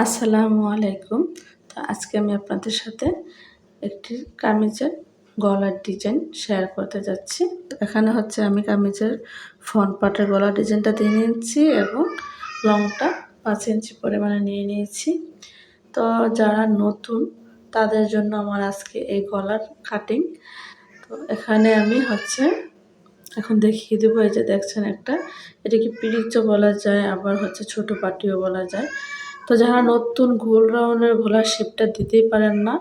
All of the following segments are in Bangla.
আসসালামু আলাইকুম। তো আজকে আমি আপনাদের সাথে একটি কামিজের গলার ডিজাইন শেয়ার করতে যাচ্ছি। তো এখানে হচ্ছে আমি কামিজের ফ্রন্ট পার্টের গলার ডিজাইনটা দিয়ে নিয়েছি এবং লংটা 5 ইঞ্চি পরিমাণে নিয়ে নিয়েছি। তো যারা নতুন তাদের জন্য আমার আজকে এই গলার কাটিং। তো এখানে আমি এখন দেখিয়ে দেবো। এই যে দেখছেন এটাকে পিরিচও বলা যায়, আবার ছোট পাটিও বলা যায়। তো যারা নতুন গোল রাউন্ডের গলার শেপটা দিতেই পারেন না,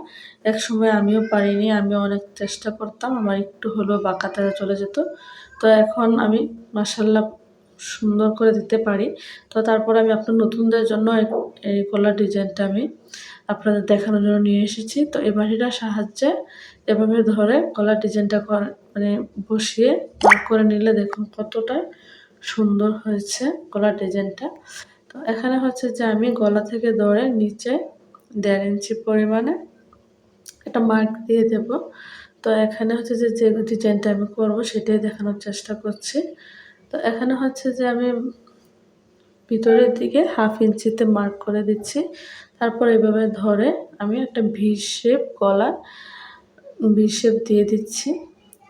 একসময় আমিও পারিনি, আমিও অনেক চেষ্টা করতাম, আমার একটু হলেও বাঁকাতে চলে যেত। তো এখন আমি মাশাআল্লাহ সুন্দর করে দিতে পারি। তো তারপর আমি আপনার নতুনদের জন্য এই গলার ডিজাইনটা আমি আপনাদের দেখানোর জন্য নিয়ে এসেছি। তো এই বাটিটার সাহায্যে এভাবে ধরে গলার ডিজাইনটা বসিয়ে মার্ক করে নিলে দেখুন কতটা সুন্দর হয়েছে গলার ডিজাইনটা। তো এখানে যে আমি গলা থেকে ধরে নিচে 1.5 ইঞ্চি পরিমাণে একটা মার্ক দিয়ে দেব। তো এখানে যে ডিজাইনটা আমি করব সেটাই দেখানোর চেষ্টা করছি। তো এখানে যে আমি ভিতরের দিকে 1/2 ইঞ্চিতে মার্ক করে দিচ্ছি। তারপর এভাবে ধরে আমি একটা ভি শেপ দিয়ে দিচ্ছি।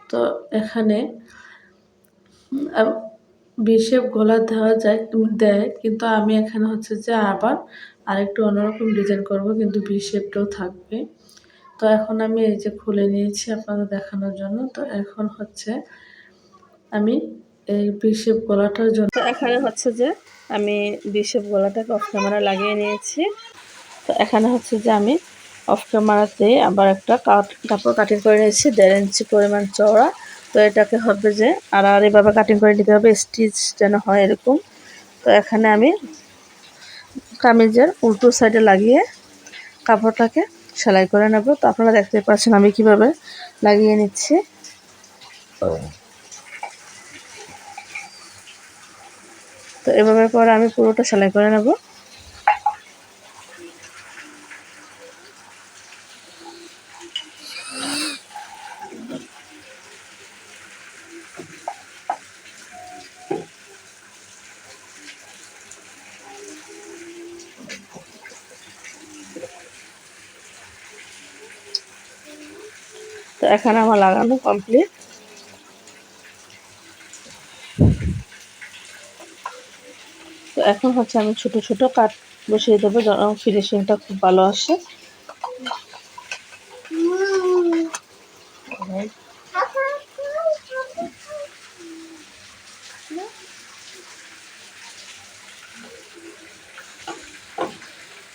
তো এখানে ভি শেপ গলা দেয়, কিন্তু আমি এখানে যে আবার আরেকটু অন্যরকম ডিজাইন করব, কিন্তু ভি শেপটাও থাকবে। তো এখন আমি এই যে খুলে নিয়েছি আপনাদের দেখানোর জন্য। তো এখন আমি এই ভি শেপ গলাটার জন্য এখানে যে আমি ভি শেপ গলাটাকে অফ ক্যামেরা লাগিয়ে নিয়েছি। তো এখানে যে আমি অফ ক্যামেরাতে আবার একটা কাপড় কাটিং করে নিয়েছি 1.5 ইঞ্চি পরিমাণ চওড়া। তো এটাকে যে এভাবে কাটিং করে নিতে হবে, স্টিচ যেন হয় এরকম। তো এখানে আমি কামিজের উল্টো সাইডে লাগিয়ে কাপড়টাকে সেলাই করে নেব। তো আপনারা দেখতে পাচ্ছেন আমি কিভাবে লাগিয়ে নিচ্ছি। তো এভাবে পরে আমি পুরোটা সেলাই করে নেব। তো এখানে আমার লাগানো কমপ্লিট। তো এখন আমি ছোট ছোট কাট বসিয়ে দেবো যেন ফিনিশিংটা খুব ভালো আসে।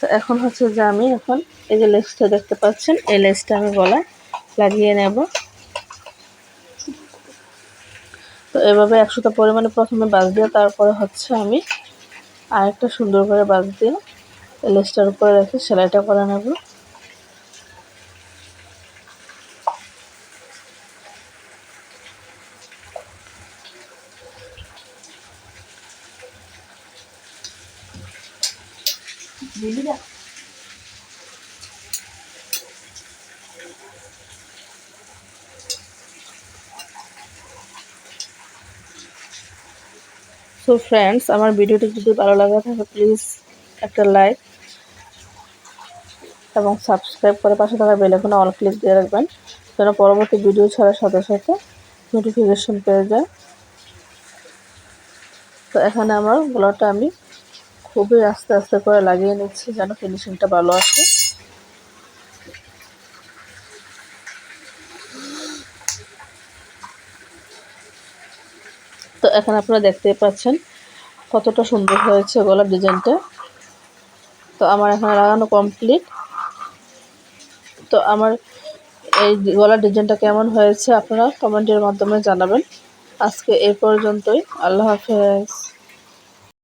তো এখন যে আমি এই যে লেসটা দেখতে পাচ্ছেন, এই লেসটা আমি গলায় লাগিয়ে নেব। তো এভাবে 100টা পরিমাণে প্রথমে বাঁশ দিয়ে তারপরে আমি আরেকটা সুন্দর করে বাঁশ দিয়ে লেসটার উপরে রেখে সেলাইটা করে নেব। সো ফ্রেন্ডস, আমার ভিডিওটি যদি ভালো লাগে থাকে প্লিজ একটা লাইক এবং সাবস্ক্রাইব করে পাশে থাকা বেল আইকনে অল ক্লিক দিয়ে রাখবেন, যেন পরবর্তী ভিডিও ছাড়ার সাথে সাথে নোটিফিকেশন পেয়ে যায়। তো এখানে আমার গলাটা আমি খুবই আস্তে আস্তে করে লাগিয়ে নিচ্ছি যেন ফিনিশিংটা ভালো আসে। তো এখন আপনারা দেখতেই পাচ্ছেন কতটা সুন্দর হয়েছে গলার ডিজাইনটা। তো আমার এখানে লাগানো কমপ্লিট। তো আমার এই গলার ডিজাইনটা কেমন হয়েছে আপনারা কমেন্টের মাধ্যমে জানাবেন। আজকে এই পর্যন্তই। আল্লাহ হাফেজ।